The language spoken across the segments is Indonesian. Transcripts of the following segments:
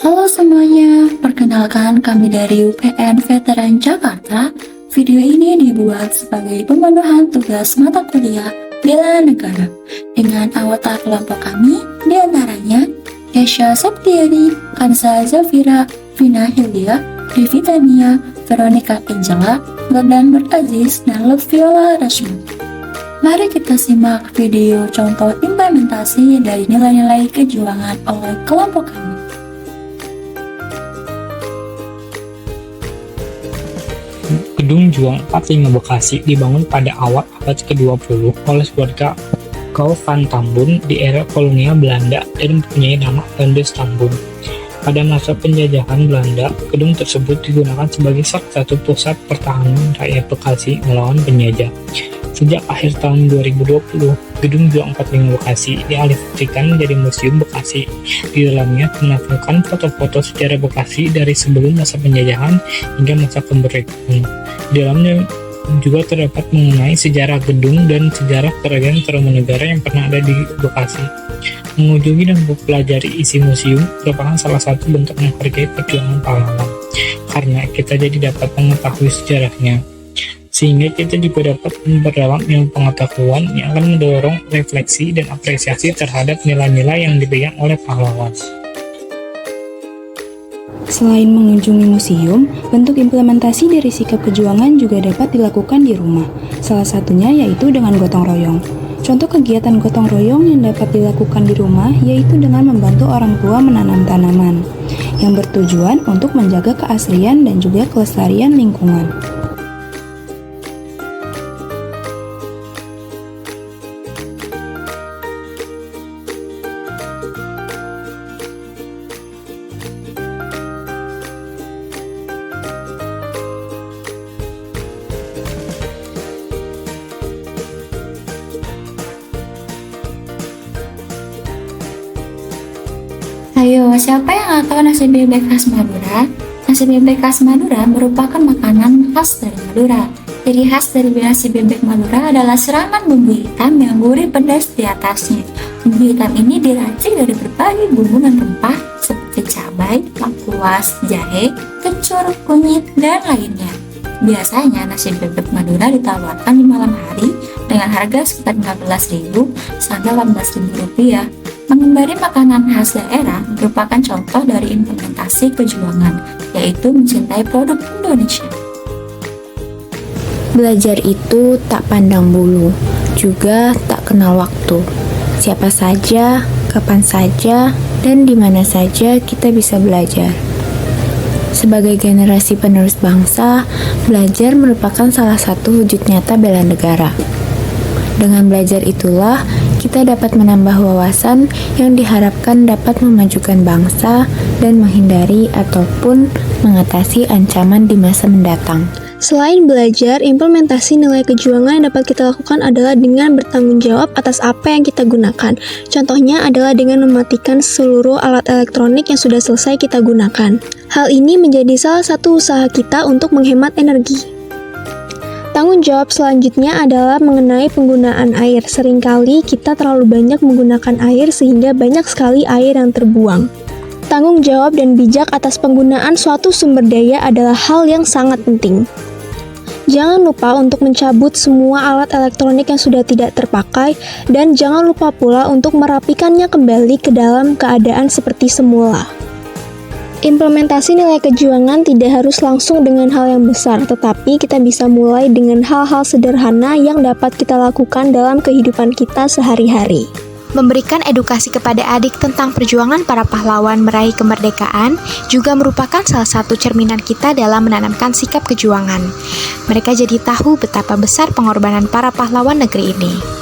Halo semuanya, perkenalkan kami dari UPN Veteran Jakarta. Video ini dibuat sebagai pemenuhan tugas mata kuliah Bela Negara dengan anggota kelompok kami diantaranya Kesha Septiani, Kansa Zafira, Vina Hildia, Devitania, Veronica Angela, Gordon Nuraziz, dan Lutviola Rashmi. Mari kita simak video contoh implementasi dari nilai-nilai kejuangan oleh kelompok kami. Gedung Juang 45 Bekasi dibangun pada awal abad ke-20 oleh keluarga Kau van Tambun di era kolonial Belanda dan mempunyai nama Landes Tambun. Pada masa penjajahan Belanda, gedung tersebut digunakan sebagai salah satu pusat pertahanan rakyat Bekasi melawan penjajah. Sejak akhir tahun 2020, Gedung Juang 45 Bekasi dialihfungsikan menjadi Museum Bekasi. Di dalamnya menampilkan foto-foto sejarah Bekasi dari sebelum masa penjajahan hingga masa kemerdekaan. Di dalamnya juga terdapat mengenai sejarah gedung dan sejarah kerajaan Tarumanegara yang pernah ada di Bekasi. Mengunjungi dan mempelajari isi museum merupakan salah satu bentuk menghargai perjuangan pahlawan, karena kita jadi dapat mengetahui sejarahnya. Sehingga kita juga dapat memperdalam ilmu pengetahuan yang akan mendorong refleksi dan apresiasi terhadap nilai-nilai yang dipegang oleh pahlawan. Selain mengunjungi museum, bentuk implementasi dari sikap kejuangan juga dapat dilakukan di rumah. Salah satunya yaitu dengan gotong royong. Contoh kegiatan gotong royong yang dapat dilakukan di rumah yaitu dengan membantu orang tua menanam tanaman, yang bertujuan untuk menjaga keaslian dan juga kelestarian lingkungan. Ayo, siapa yang nggak tahu nasi bebek khas Madura? Nasi bebek khas Madura merupakan makanan khas dari Madura. Ciri khas dari nasi bebek Madura adalah siraman bumbu hitam yang gurih pedas di atasnya. Bumbu hitam ini diracik dari berbagai bumbu dan rempah seperti cabai, lengkuas, jahe, kencur, kunyit, dan lainnya. Biasanya nasi bebek Madura ditawarkan di malam hari dengan harga sekitar 15.000 sampai 18.000 rupiah. Menghindari makanan khas daerah merupakan contoh dari implementasi kejuangan, yaitu mencintai produk Indonesia. Belajar itu tak pandang bulu, juga tak kenal waktu. Siapa saja, kapan saja, dan di mana saja kita bisa belajar. Sebagai generasi penerus bangsa, belajar merupakan salah satu wujud nyata bela negara. Dengan belajar itulah, kita dapat menambah wawasan yang diharapkan dapat memajukan bangsa dan menghindari ataupun mengatasi ancaman di masa mendatang. Selain belajar, implementasi nilai kejuangan yang dapat kita lakukan adalah dengan bertanggung jawab atas apa yang kita gunakan. Contohnya adalah dengan mematikan seluruh alat elektronik yang sudah selesai kita gunakan. Hal ini menjadi salah satu usaha kita untuk menghemat energi. Tanggung jawab selanjutnya adalah mengenai penggunaan air. Seringkali kita terlalu banyak menggunakan air sehingga banyak sekali air yang terbuang. Tanggung jawab dan bijak atas penggunaan suatu sumber daya adalah hal yang sangat penting. Jangan lupa untuk mencabut semua alat elektronik yang sudah tidak terpakai dan jangan lupa pula untuk merapikannya kembali ke dalam keadaan seperti semula. Implementasi nilai kejuangan tidak harus langsung dengan hal yang besar, tetapi kita bisa mulai dengan hal-hal sederhana yang dapat kita lakukan dalam kehidupan kita sehari-hari. Memberikan edukasi kepada adik tentang perjuangan para pahlawan meraih kemerdekaan juga merupakan salah satu cerminan kita dalam menanamkan sikap kejuangan. Mereka jadi tahu betapa besar pengorbanan para pahlawan negeri ini.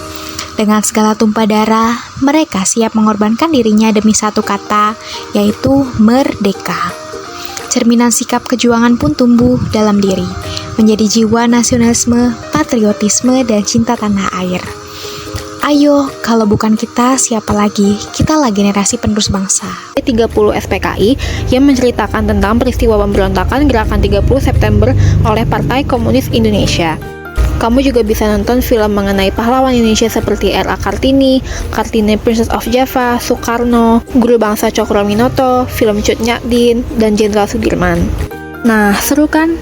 Dengan segala tumpah darah, mereka siap mengorbankan dirinya demi satu kata, yaitu merdeka. Cerminan sikap kejuangan pun tumbuh dalam diri, menjadi jiwa nasionalisme, patriotisme, dan cinta tanah air. Ayo, kalau bukan kita, siapa lagi? Kitalah generasi penerus bangsa. 30 SPKI yang menceritakan tentang peristiwa pemberontakan gerakan 30 September oleh Partai Komunis Indonesia. Kamu juga bisa nonton film mengenai pahlawan Indonesia seperti R.A. Kartini, Kartini Princess of Java, Soekarno, Guru Bangsa Cokro Minoto, film Cut Nyak Din, dan Jenderal Sudirman. Nah, seru kan?